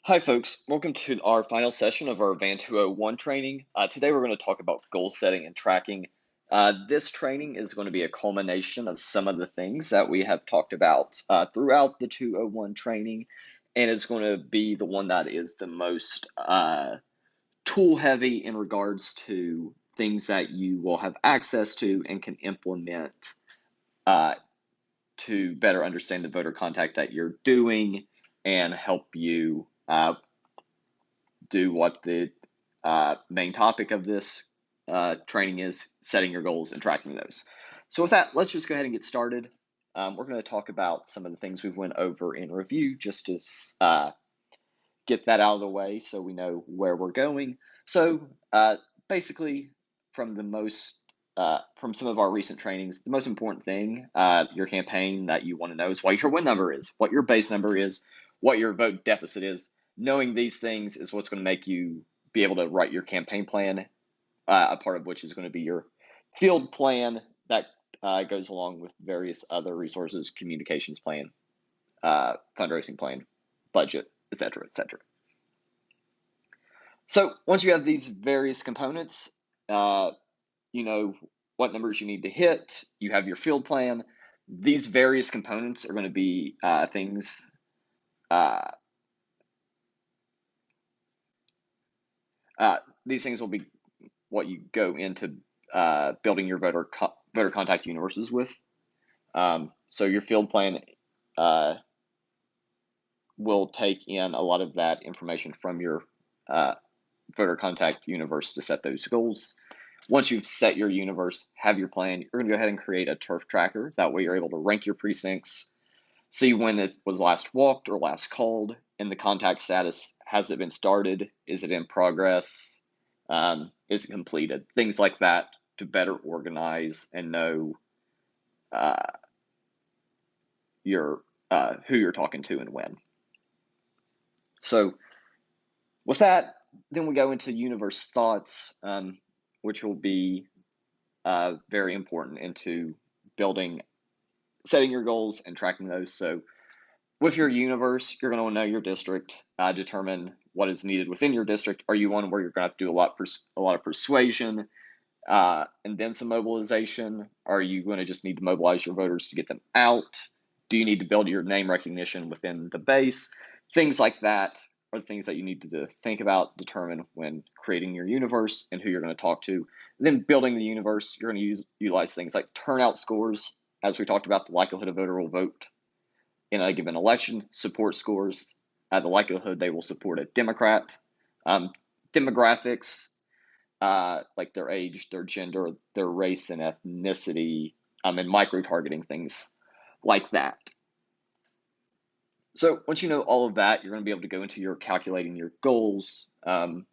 Hi, folks. Welcome to our final session of our VAN 201 training. Today, we're going to talk about goal setting and tracking. This training is going to be a culmination of some of the things that we have talked about throughout the 201 training, and it's going to be the one that is the most tool heavy in regards to things that you will have access to and can implement uh, to better understand the voter contact that you're doing and help you do what the main topic of this training is: setting your goals and tracking those. So with that, let's just go ahead and get started. We're going to talk about some of the things we've went over in review just to get that out of the way so we know where we're going. So basically, from the most from some of our recent trainings, the most important thing your campaign that you want to know is what your win number is, what your base number is, what your vote deficit is. Knowing these things is what's going to make you be able to write your campaign plan, a part of which is going to be your field plan that goes along with various other resources, communications plan, fundraising plan, budget, etc., etc. So once you have these various components, you know what numbers you need to hit, you have your field plan. These various components are going to be things. These things will be what you go into building your voter contact universes with. So your field plan will take in a lot of that information from your voter contact universe to set those goals. Once you've set your universe, have your plan, you're going to go ahead and create a turf tracker. That way you're able to rank your precincts, see when it was last walked or last called, and the contact status. Has it been started? Is it in progress? Is it completed? Things like that to better organize and know your who you're talking to and when. So with that, then we go into universe thoughts, which will be very important into building, setting your goals and tracking those. So with your universe, you're going to know your district, determine what is needed within your district. Are you one where you're going to have to do a lot of persuasion and then some mobilization? Are you going to just need to mobilize your voters to get them out? Do you need to build your name recognition within the base? Things like that are things that you need to think about, determine when creating your universe and who you're going to talk to. Then building the universe, you're going to utilize things like turnout scores. As we talked about, the likelihood a voter will vote in a given election, support scores, the likelihood they will support a Democrat, demographics, like their age, their gender, their race and ethnicity, and micro-targeting, things like that. So once you know all of that, you're going to be able to go into your calculating your goals, and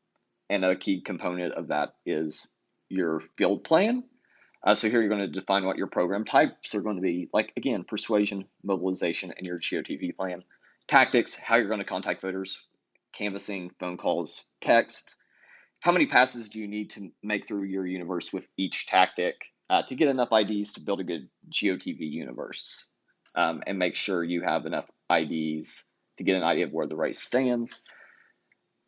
a key component of that is your field plan. So here you're going to define what your program types are going to be, like, again, persuasion, mobilization, and your GOTV plan. Tactics, how you're going to contact voters, canvassing, phone calls, text. How many passes do you need to make through your universe with each tactic to get enough IDs to build a good GOTV universe, and make sure you have enough IDs to get an idea of where the race stands.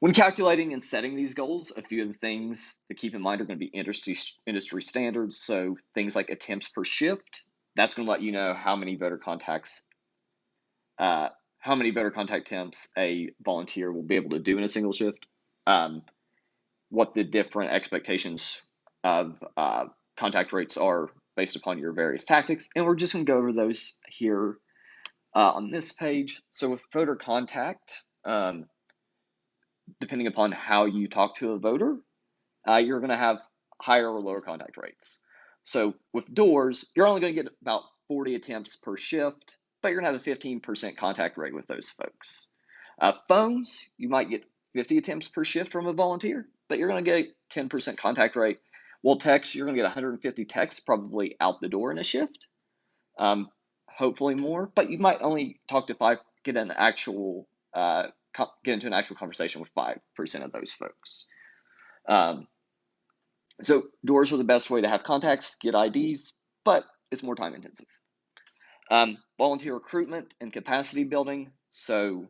When calculating and setting these goals, a few of the things to keep in mind are going to be industry standards. So things like attempts per shift, that's going to let you know how many voter contact attempts a volunteer will be able to do in a single shift. What the different expectations of contact rates are based upon your various tactics. And we're just going to go over those here on this page. So with voter contact, depending upon how you talk to a voter, you're going to have higher or lower contact rates. So with doors, you're only going to get about 40 attempts per shift, but you're going to have a 15% contact rate with those folks. Phones, you might get 50 attempts per shift from a volunteer, but you're going to get 10% contact rate. Well, text, you're going to get 150 texts probably out the door in a shift, hopefully more, but you might only talk to get into an actual conversation with 5% of those folks. So doors are the best way to have contacts, get IDs, but it's more time intensive. Volunteer recruitment and capacity building. So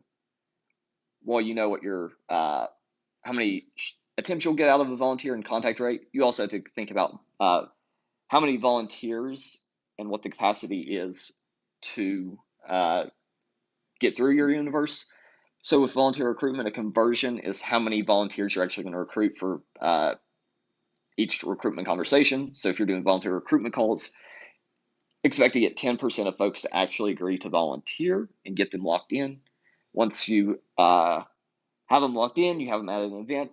while you know what your how many attempts you'll get out of a volunteer and contact rate, you also have to think about how many volunteers and what the capacity is to get through your universe. So with volunteer recruitment, a conversion is how many volunteers you're actually going to recruit for each recruitment conversation. So if you're doing volunteer recruitment calls, expect to get 10% of folks to actually agree to volunteer and get them locked in. Once you have them locked in, you have them at an event,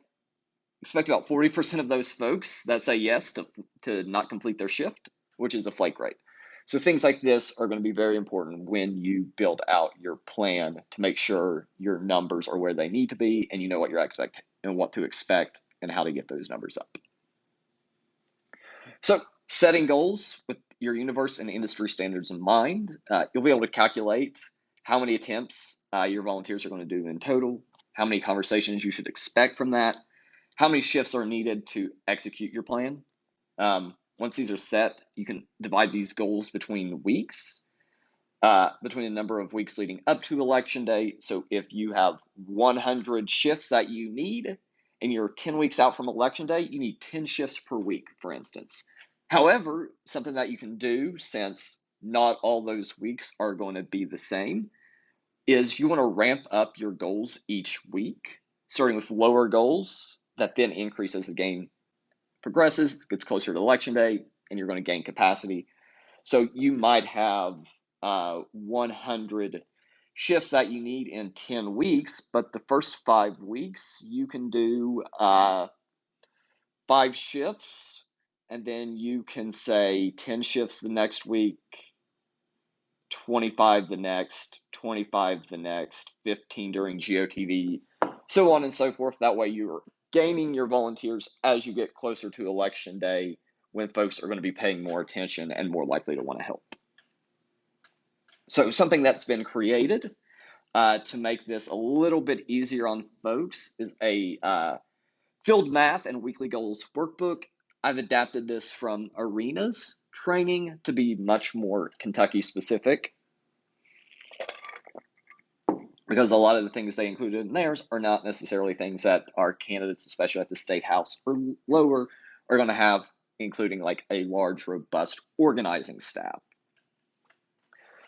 expect about 40% of those folks that say yes to not complete their shift, which is a flake rate. So things like this are going to be very important when you build out your plan to make sure your numbers are where they need to be and you know what you're expecting and what to expect and how to get those numbers up. So setting goals with your universe and industry standards in mind, you'll be able to calculate how many attempts your volunteers are going to do in total, how many conversations you should expect from that, how many shifts are needed to execute your plan. Once these are set, you can divide these goals between weeks, between the number of weeks leading up to election day. So if you have 100 shifts that you need and you're 10 weeks out from election day, you need 10 shifts per week, for instance. However, something that you can do, since not all those weeks are going to be the same, is you want to ramp up your goals each week, starting with lower goals that then increase as the game progresses, gets closer to election day, and you're going to gain capacity. So you might have 100 shifts that you need in 10 weeks, but the first 5 weeks you can do 5 shifts, and then you can say 10 shifts the next week, 25 the next, 25 the next, 15 during GOTV, so on and so forth. That way you're gaining your volunteers as you get closer to election day, when folks are going to be paying more attention and more likely to want to help. So something that's been created to make this a little bit easier on folks is a field math and weekly goals workbook. I've adapted this from Arena's training to be much more Kentucky specific, because a lot of the things they included in theirs are not necessarily things that our candidates, especially at the state house or lower, are going to have, including like a large, robust organizing staff.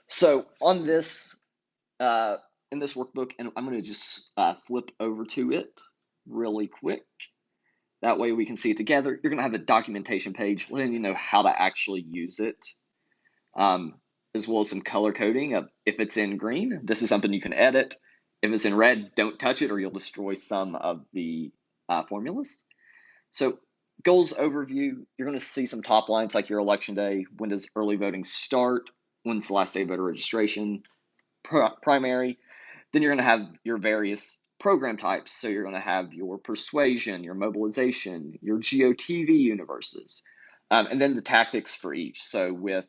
So on this, in this workbook, and I'm going to just flip over to it really quick. That way we can see it together. You're going to have a documentation page letting you know how to actually use it, as well as some color coding of if it's in green, this is something you can edit. If it's in red, don't touch it or you'll destroy some of the formulas. So goals overview, you're going to see some top lines like your election day, when does early voting start, when's the last day of voter registration, primary. Then you're going to have your various program types. So you're going to have your persuasion, your mobilization, your GOTV universes, and then the tactics for each. So with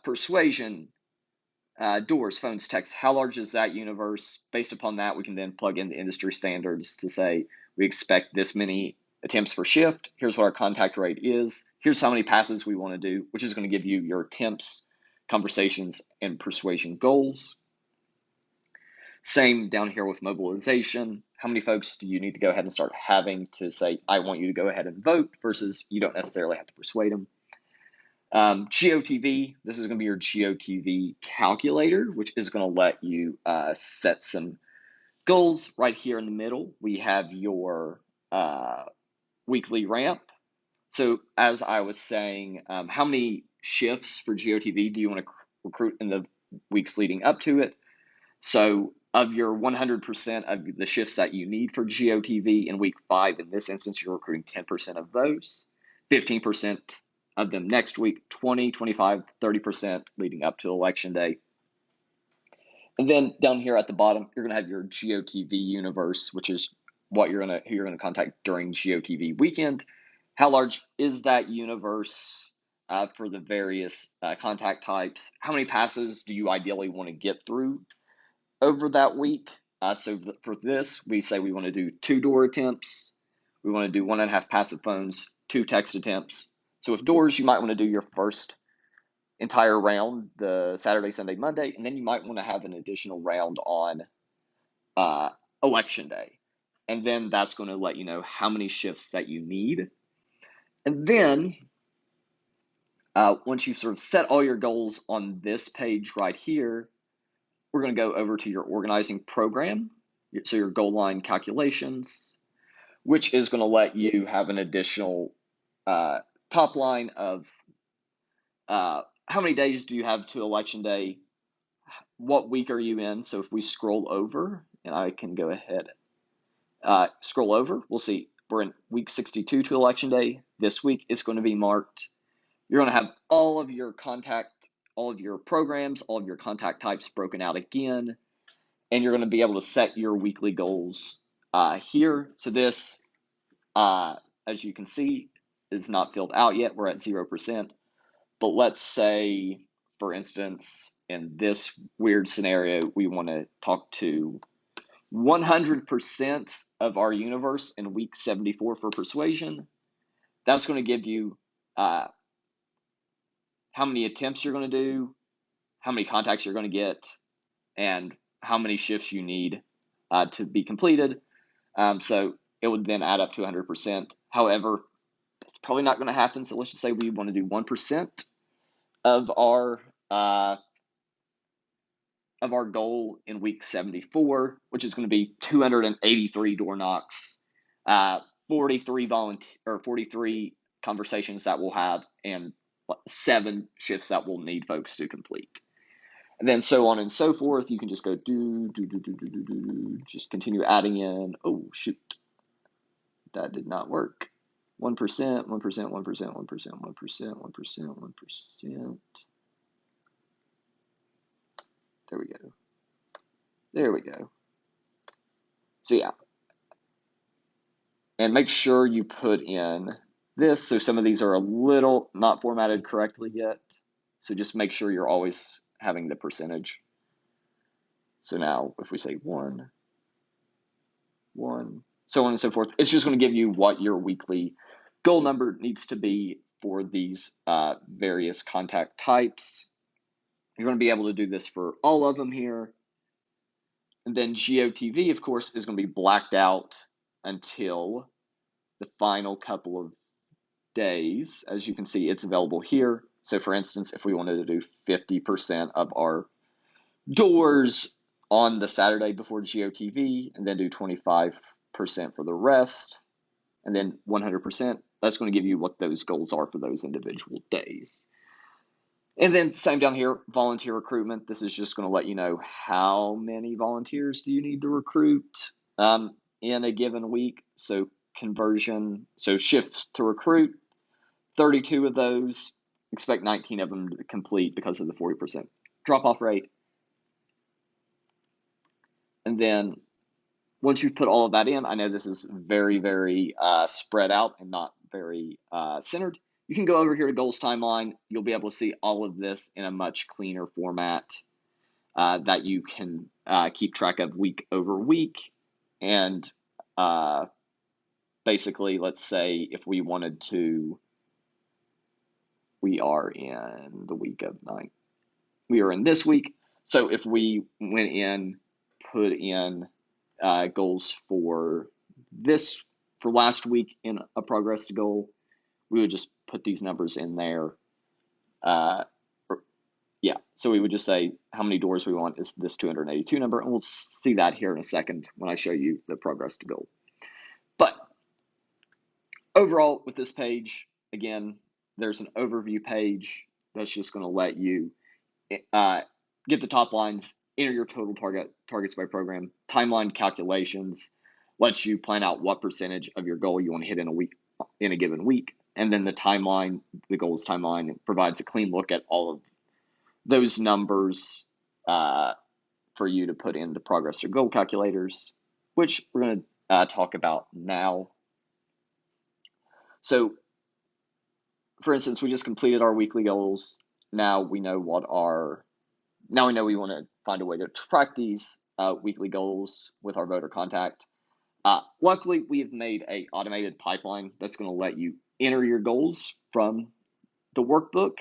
persuasion, doors, phones, texts, how large is that universe? Based upon that, we can then plug in the industry standards to say we expect this many attempts per shift. Here's what our contact rate is. Here's how many passes we want to do, which is going to give you your attempts, conversations, and persuasion goals. Same down here with mobilization. How many folks do you need to go ahead and start having to say, I want you to go ahead and vote, versus you don't necessarily have to persuade them. GOTV, this is going to be your GOTV calculator, which is going to let you set some goals. Right here in the middle, we have your weekly ramp. So as I was saying, how many shifts for GOTV do you want to recruit in the weeks leading up to it? So of your 100% of the shifts that you need for GOTV in week 5, in this instance, you're recruiting 10% of those, 15% of them next week, 20, 25, 30% leading up to election day. And then down here at the bottom, you're going to have your GOTV universe, which is who you're going to contact during GOTV weekend. How large is that universe for the various contact types? How many passes do you ideally want to get through over that week? So for this, we say we want to do 2 door attempts. We want to do 1.5 passive phones, 2 text attempts. So with doors, you might want to do your first entire round the Saturday, Sunday, Monday, and then you might want to have an additional round on election day. And then that's going to let you know how many shifts that you need. And then once you've sort of set all your goals on this page right here, we're going to go over to your organizing program. So your goal line calculations, which is going to let you have an additional top line of how many days do you have to election day? What week are you in? So if we scroll over, and I can go ahead, scroll over, we'll see we're in week 62 to election day. This week is going to be marked. You're going to have all of your programs, all of your contact types broken out again, and you're going to be able to set your weekly goals here. So this, as you can see, is not filled out yet. We're at 0%. But let's say, for instance, in this weird scenario, we want to talk to 100% of our universe in week 74 for persuasion. That's going to give you how many attempts you're going to do, how many contacts you're going to get, and how many shifts you need to be completed. So it would then add up to 100%. However, it's probably not going to happen. So let's just say we want to do 1% of our goal in week 74, which is going to be 283 door knocks, 43 conversations that we'll have, and 7 shifts that we'll need folks to complete. And then so on and so forth. You can just go just continue adding in. Oh, shoot. That did not work. 1%, 1%, 1%, 1%, 1%, 1%, 1%. There we go. There we go. So yeah. And make sure you put in this. So some of these are a little not formatted correctly yet. So just make sure you're always having the percentage. So now if we say 1, 1, so on and so forth, it's just going to give you what your weekly goal number needs to be for these various contact types. You're going to be able to do this for all of them here. And then GOTV, of course, is going to be blacked out until the final couple of days. As you can see, it's available here. So for instance, if we wanted to do 50% of our doors on the Saturday before GOTV and then do 25% for the rest and then 100%, that's going to give you what those goals are for those individual days. And then same down here, volunteer recruitment. This is just going to let you know how many volunteers do you need to recruit in a given week. So conversion, so shifts to recruit, 32 of those, expect 19 of them to complete because of the 40% drop-off rate. And then once you've put all of that in, I know this is very, very spread out and not very centered. You can go over here to Goals Timeline. You'll be able to see all of this in a much cleaner format that you can keep track of week over week. And basically, let's say if we wanted to, we are in the week of 9. We are in this week. So if we went in, put in goals for last week in a progress to goal, we would just put these numbers in there. So we would just say how many doors we want is this 282 number, and we'll see that here in a second when I show you the progress to goal. But overall, with this page, again, there's an overview page that's just going to let you get the top lines, enter your total targets by program, timeline calculations, lets you plan out what percentage of your goal you want to hit in a given week, and then the timeline, the goals timeline, provides a clean look at all of those numbers for you to put into progress or goal calculators, which we're going to talk about now. So, for instance, we just completed our weekly goals. Now we know we want to find a way to track these weekly goals with our voter contact. Luckily, we have made an automated pipeline that's going to let you enter your goals from the workbook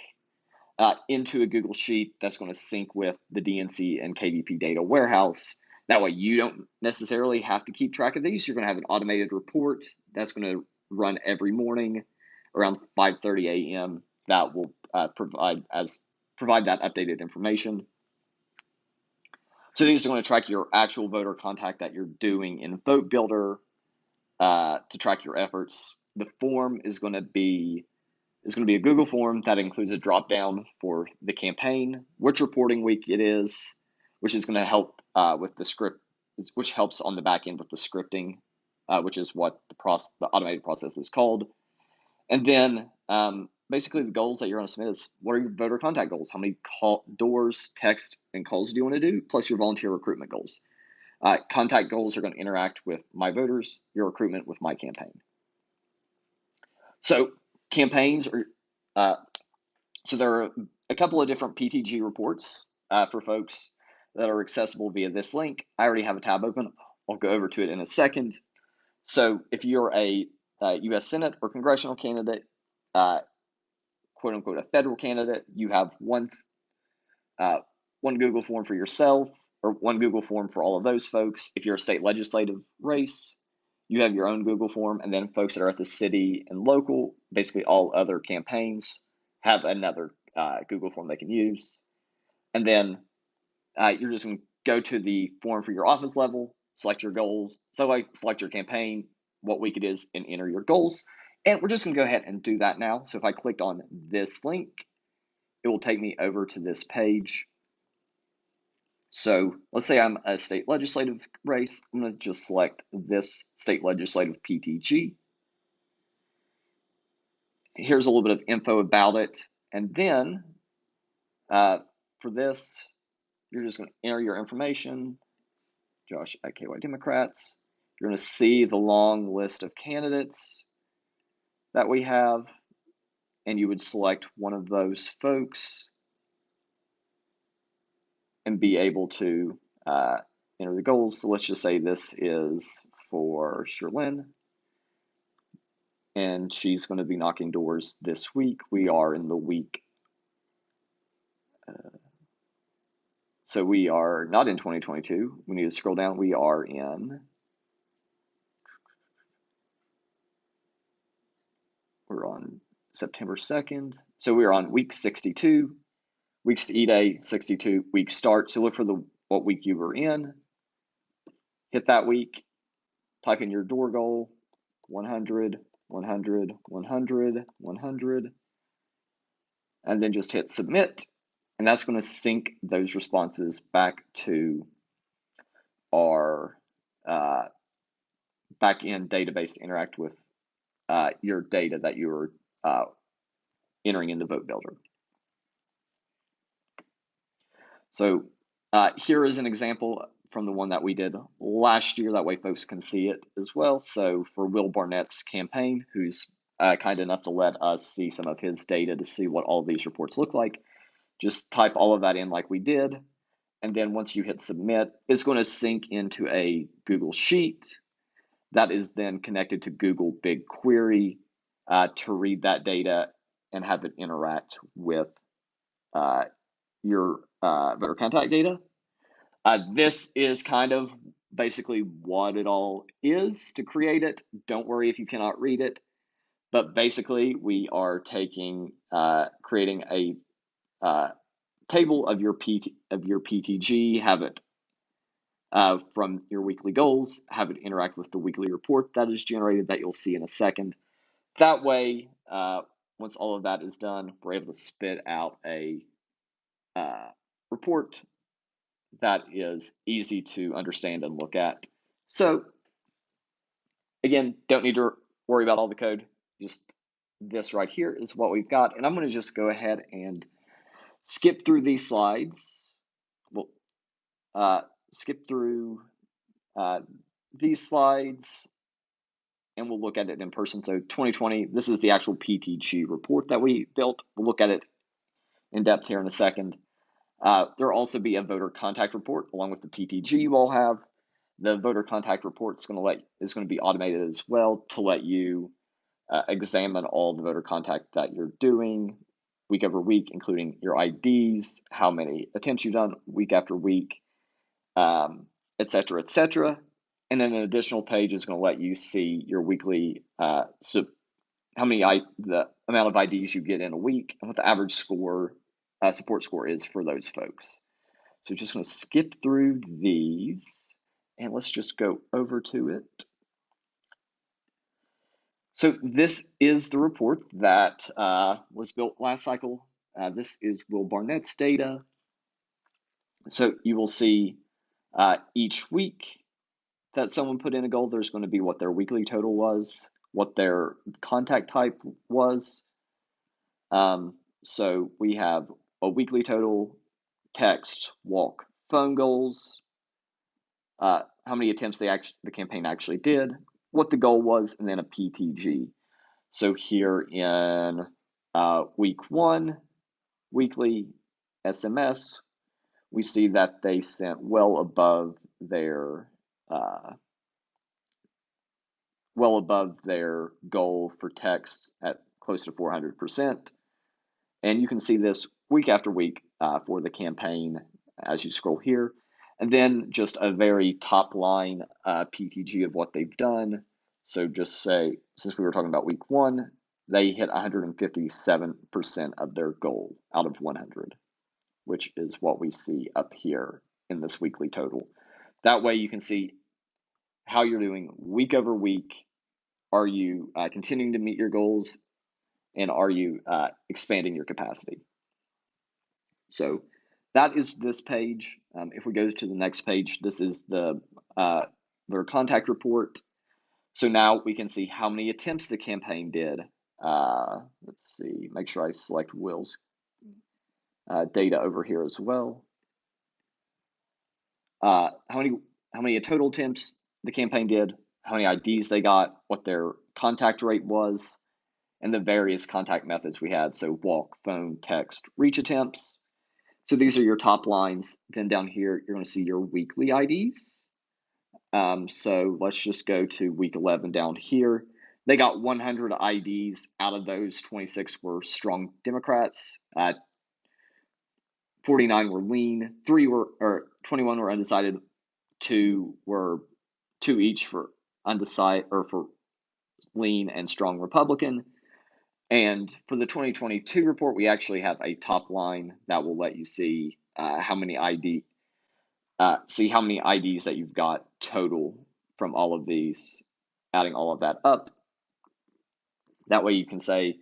into a Google Sheet that's going to sync with the DNC and KDP data warehouse. That way you don't necessarily have to keep track of these. You're going to have an automated report that's going to run every morning around 5:30 a.m. that will provide that updated information. So these are going to track your actual voter contact that you're doing in Vote Builder to track your efforts. The form is going to be a Google form that includes a drop down for the campaign, which reporting week it is, which is going to help with the script, which helps on the back end with the scripting, which is what the automated process is called. And then basically the goals that you're going to submit is, what are your voter contact goals? How many doors, text, and calls do you want to do? Plus your volunteer recruitment goals. Contact goals are going to interact with My Voters, your recruitment with My Campaign. So campaigns are, so there are a couple of different PTG reports for folks that are accessible via this link. I already have a tab open. I'll go over to it in a second. So if you're a U.S. Senate or congressional candidate, quote unquote, a federal candidate, you have one Google form for yourself, or one Google form for all of those folks. If you're a state legislative race, you have your own Google form, and then folks that are at the city and local, basically all other campaigns, have another Google form they can use. And then you're just going to go to the form for your office level, select your goals, select your campaign, what week it is, and enter your goals. And we're just going to go ahead and do that now. So if I clicked on this link, it will take me over to this page. So let's say I'm a state legislative race. I'm going to just select this state legislative PTG. Here's a little bit of info about it. And then for this, you're just going to enter your information. Josh at KY Democrats. You're going to see the long list of candidates that we have, and you would select one of those folks and be able to enter the goals. So let's just say this is for Sherlyn, and she's going to be knocking doors this week. We are in the week. So we are not in 2022. We need to scroll down. We are in. We're on September 2nd. So we are on week 62. Weeks to E-Day, 62 week start. So look for what week you were in. Hit that week. Type in your door goal, 100, 100, 100, 100. And then just hit submit. And that's going to sync those responses back to our back-end database to interact with your data that you're entering into Vote Builder. So here is an example from the one that we did last year. That way folks can see it as well. So for Will Barnett's campaign, who's kind enough to let us see some of his data to see what all of these reports look like, just type all of that in like we did. And then once you hit submit, it's going to sync into a Google Sheet that is then connected to Google BigQuery to read that data and have it interact with your voter contact data. This is kind of basically what it all is to create it. Don't worry if you cannot read it, but basically we are taking creating a table of your PTG, have it from your weekly goals, have it interact with the weekly report that is generated that you'll see in a second. That way, once all of that is done, we're able to spit out a report that is easy to understand and look at. So again, don't need to worry about all the code. Just this right here is what we've got. And I'm going to just go ahead and skip through these slides. We'll skip through these slides and we'll look at it in person. So 2020, this is the actual PTG report that we built. We'll look at it in depth here in a second. There will also be a voter contact report along with the PTG you all have. The voter contact report is going to be automated as well to let you examine all the voter contact that you're doing week over week, including your IDs, how many attempts you've done week after week, etc., etc. And then an additional page is going to let you see your weekly, so the amount of IDs you get in a week, and what the average score, support score is for those folks. So just going to skip through these, and let's just go over to it. So this is the report that was built last cycle. This is Will Barnett's data. So you will see each week that someone put in a goal, there's going to be what their weekly total was, what their contact type was. So we have a weekly total, text, walk, phone goals, how many attempts the campaign actually did, what the goal was, and then a PTG. So here in week 1, weekly SMS, we see that they sent well above their goal for text at close to 400%. And you can see this week after week for the campaign as you scroll here. And then just a very top line PTG of what they've done. So just say, since we were talking about week 1, they hit 157% of their goal out of 100, which is what we see up here in this weekly total. That way you can see how you're doing week over week. Are you continuing to meet your goals? And are you expanding your capacity? So that is this page. If we go to the next page, this is their contact report. So now we can see how many attempts the campaign did. Let's see, make sure I select Will's data over here as well. How many total attempts the campaign did, how many IDs they got, what their contact rate was, and the various contact methods we had. So walk, phone, text, reach attempts. So these are your top lines. Then down here, you're going to see your weekly IDs. So let's just go to week 11 down here. They got 100 IDs. Out of those, 26 were strong Democrats. 49 were lean. 21 were undecided. Two each for undecided or for lean and strong Republican. And for the 2022 report, we actually have a top line that will let you see how many IDs that you've got total from all of these, adding all of that up. That way you can say,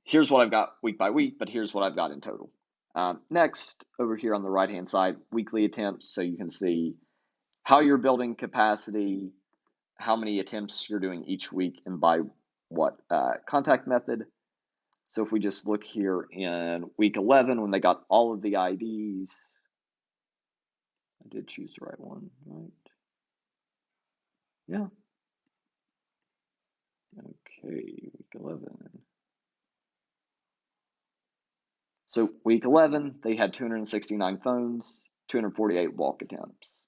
here's what I've got week by week, but here's what I've got in total. Next, over here on the right-hand side, weekly attempts. So you can see how you're building capacity, how many attempts you're doing each week, and by what contact method. So if we just look here in week 11, when they got all of the IDs, I did choose the right one, right? Yeah. Okay, week 11. So week 11, they had 269 phones, 248 walk attempts.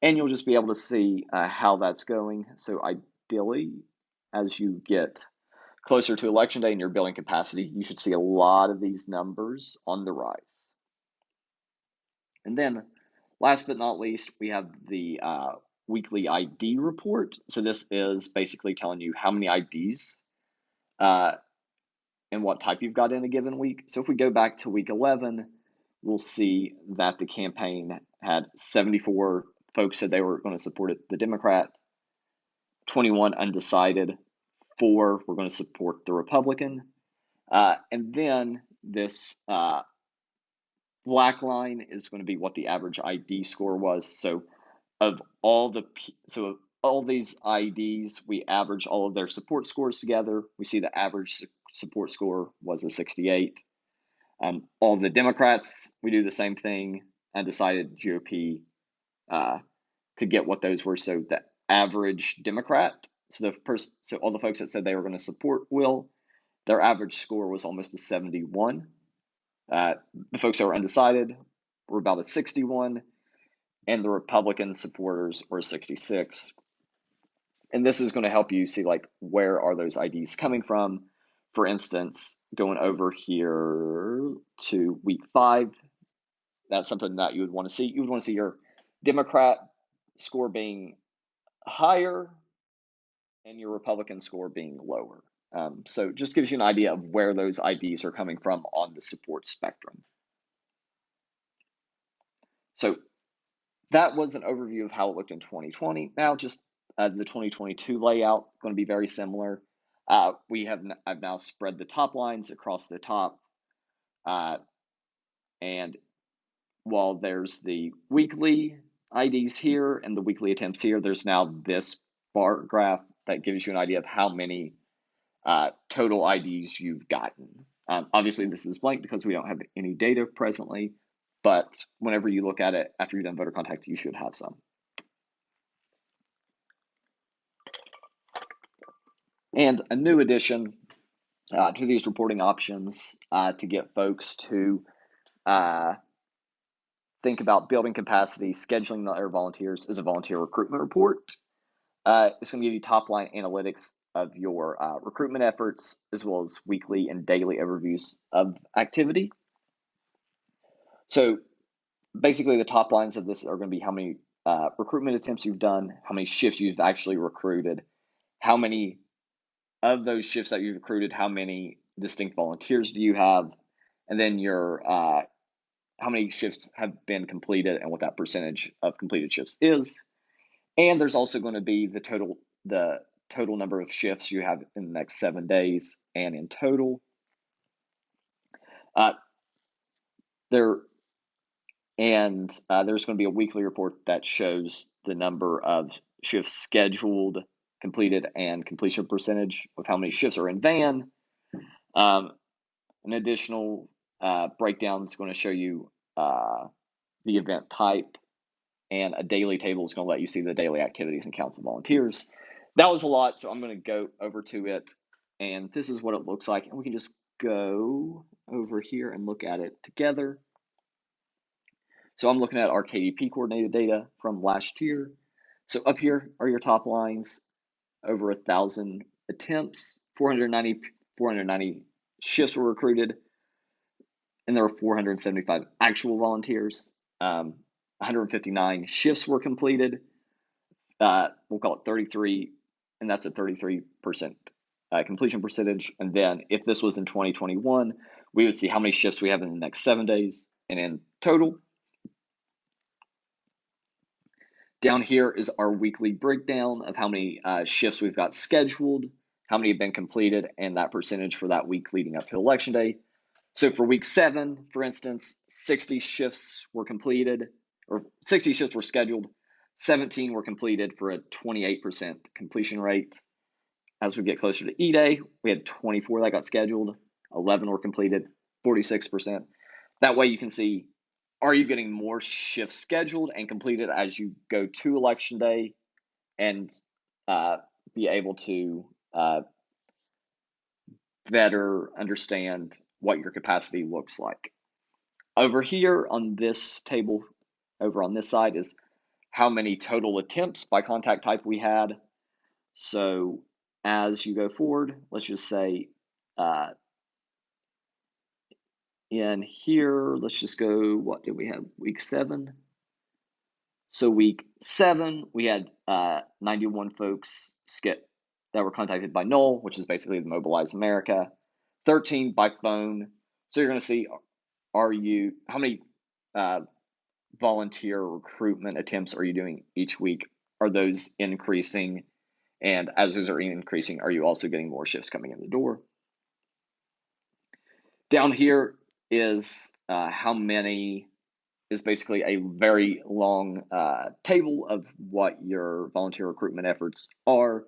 And you'll just be able to see how that's going. So ideally, as you get closer to election day and you're building capacity, you should see a lot of these numbers on the rise. And then last but not least, we have the weekly ID report. So this is basically telling you how many IDs and what type you've got in a given week. So if we go back to week 11, we'll see that the campaign had 74 folks said they were going to support the Democrat, 21 undecided, 4 were going to support the Republican. And then this black line is going to be what the average ID score was. So of all these IDs, we average all of their support scores together. We see the average support score was a 68. All the Democrats, we do the same thing, and decided GOP could get what those were. So the average Democrat, so all the folks that said they were going to support Will, their average score was almost a 71. The folks that were undecided were about a 61, and the Republican supporters were 66. And this is going to help you see, like, where are those IDs coming from? For instance, going over here to week 5, that's something that you would want to see. You would want to see your Democrat score being higher and your Republican score being lower. So just gives you an idea of where those IDs are coming from on the support spectrum. So that was an overview of how it looked in 2020. Now just the 2022 layout, going to be very similar. I've now spread the top lines across the top, and while there's the weekly IDs here and the weekly attempts here, there's now this bar graph that gives you an idea of how many total IDs you've gotten. Obviously, this is blank because we don't have any data presently, but whenever you look at it after you've done voter contact, you should have some. And a new addition to these reporting options to get folks to think about building capacity, scheduling their volunteers is a volunteer recruitment report. It's going to give you top-line analytics of your recruitment efforts, as well as weekly and daily overviews of activity. So basically, the top lines of this are going to be how many recruitment attempts you've done, how many shifts you've actually recruited, how many of those shifts that you've recruited, how many distinct volunteers do you have, and then your how many shifts have been completed and what that percentage of completed shifts is. And there's also going to be the total number of shifts you have in the next 7 days and in total. There's going to be a weekly report that shows the number of shifts scheduled, completed, and completion percentage of how many shifts are in van. An additional breakdown is going to show you the event type, and a daily table is going to let you see the daily activities and counts of volunteers. That was a lot, so I'm going to go over to it, and this is what it looks like, and we can just go over here and look at it together. So I'm looking at our KDP coordinated data from last year. So up here are your top lines, over 1,000 attempts, 490 shifts were recruited, and there were 475 actual volunteers. 159 shifts were completed. We'll call it 33, and that's a 33% completion percentage. And then if this was in 2021, we would see how many shifts we have in the next 7 days and in total. Down here is our weekly breakdown of how many shifts we've got scheduled, how many have been completed, and that percentage for that week leading up to Election Day. So for week 7, for instance, 60 shifts were completed, or 60 shifts were scheduled, 17 were completed for a 28% completion rate. As we get closer to E-Day, we had 24 that got scheduled, 11 were completed, 46%. That way you can see, are you getting more shifts scheduled and completed as you go to Election Day, and be able to better understand what your capacity looks like. Over here on this table, over on this side, is how many total attempts by contact type we had. So as you go forward, let's just say in here, let's just go, what did we have, week 7? So week 7, we had 91 folks that were contacted by NOL, which is basically the Mobilize America, 13 by phone. So you're going to see, how many volunteer recruitment attempts are you doing each week? Are those increasing? And as those are increasing, are you also getting more shifts coming in the door? Down here is how many is basically a very long table of what your volunteer recruitment efforts are.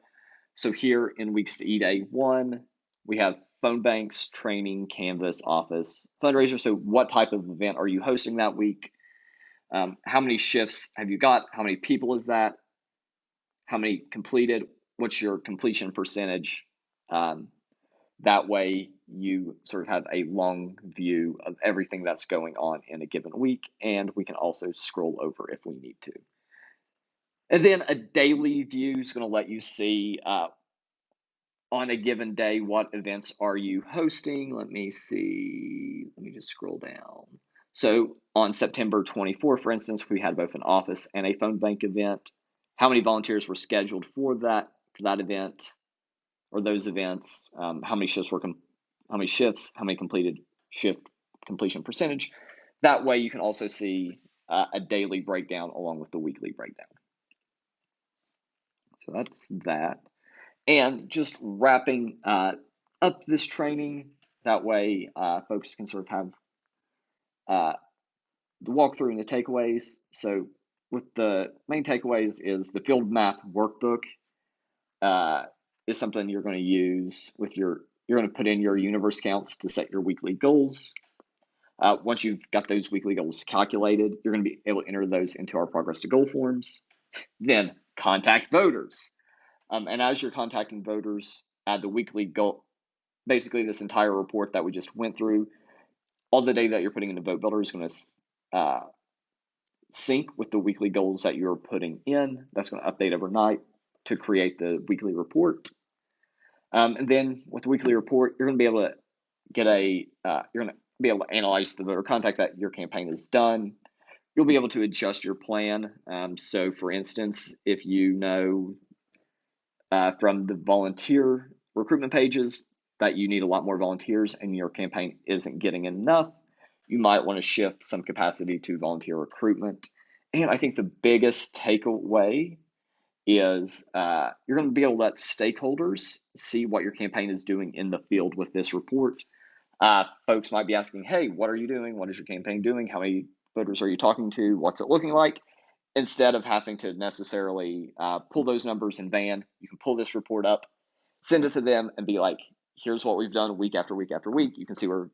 So here in weeks to E-Day 1, we have phone banks, training, canvas, office, fundraiser. So what type of event are you hosting that week? How many shifts have you got? How many people is that? How many completed? What's your completion percentage? That way you sort of have a long view of everything that's going on in a given week, and we can also scroll over if we need to. And then a daily view is going to let you see on a given day what events are you hosting. Let me see. Let me just scroll down. So on September 24, for instance, we had both an office and a phone bank event. how many volunteers were scheduled for that event or those events, how many shifts how many completed shift completion percentage. That way, you can also see a daily breakdown along with the weekly breakdown. So that's that. And just wrapping up this training, that way folks can sort of have the walkthrough and the takeaways. So with the main takeaways is the field math workbook is something you're going to use with you're going to put in your universe counts to set your weekly goals. Once you've got those weekly goals calculated, you're going to be able to enter those into our progress to goal forms. Then contact voters. And as you're contacting voters, add the weekly goal, basically this entire report that we just went through, all the data that you're putting in the vote builder is going to sync with the weekly goals that you're putting in. That's going to update overnight to create the weekly report. And then with the weekly report, you're going to be able to get you're going to be able to analyze the voter contact that your campaign has done. You'll be able to adjust your plan. So for instance, if you know from the volunteer recruitment pages that you need a lot more volunteers and your campaign isn't getting enough, you might want to shift some capacity to volunteer recruitment. And I think the biggest takeaway is you're going to be able to let stakeholders see what your campaign is doing in the field with this report. Folks might be asking, hey, what are you doing? What is your campaign doing? How many voters are you talking to? What's it looking like? Instead of having to necessarily pull those numbers in Van, you can pull this report up, send it to them, and be like, here's what we've done week after week after week. You can see we're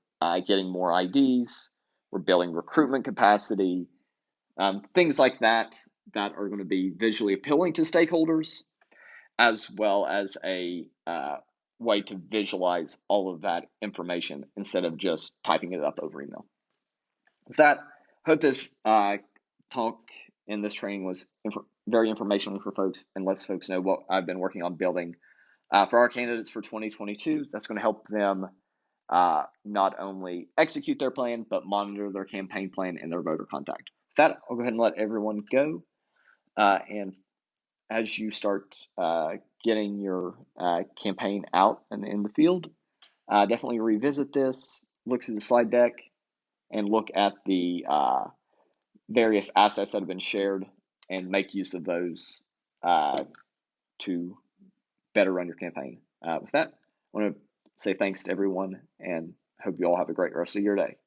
getting more IDs, we're building recruitment capacity, things like that that are going to be visually appealing to stakeholders, as well as a way to visualize all of that information instead of just typing it up over email. With that, hope this talk in this training was very informational for folks and lets folks know what I've been working on building for our candidates for 2022. That's going to help them not only execute their plan, but monitor their campaign plan and their voter contact. With that, I'll go ahead and let everyone go. And as you start getting your campaign out and in the field, definitely revisit this, look through the slide deck, and look at the various assets that have been shared and make use of those to better run your campaign. With that, I want to say thanks to everyone and hope you all have a great rest of your day.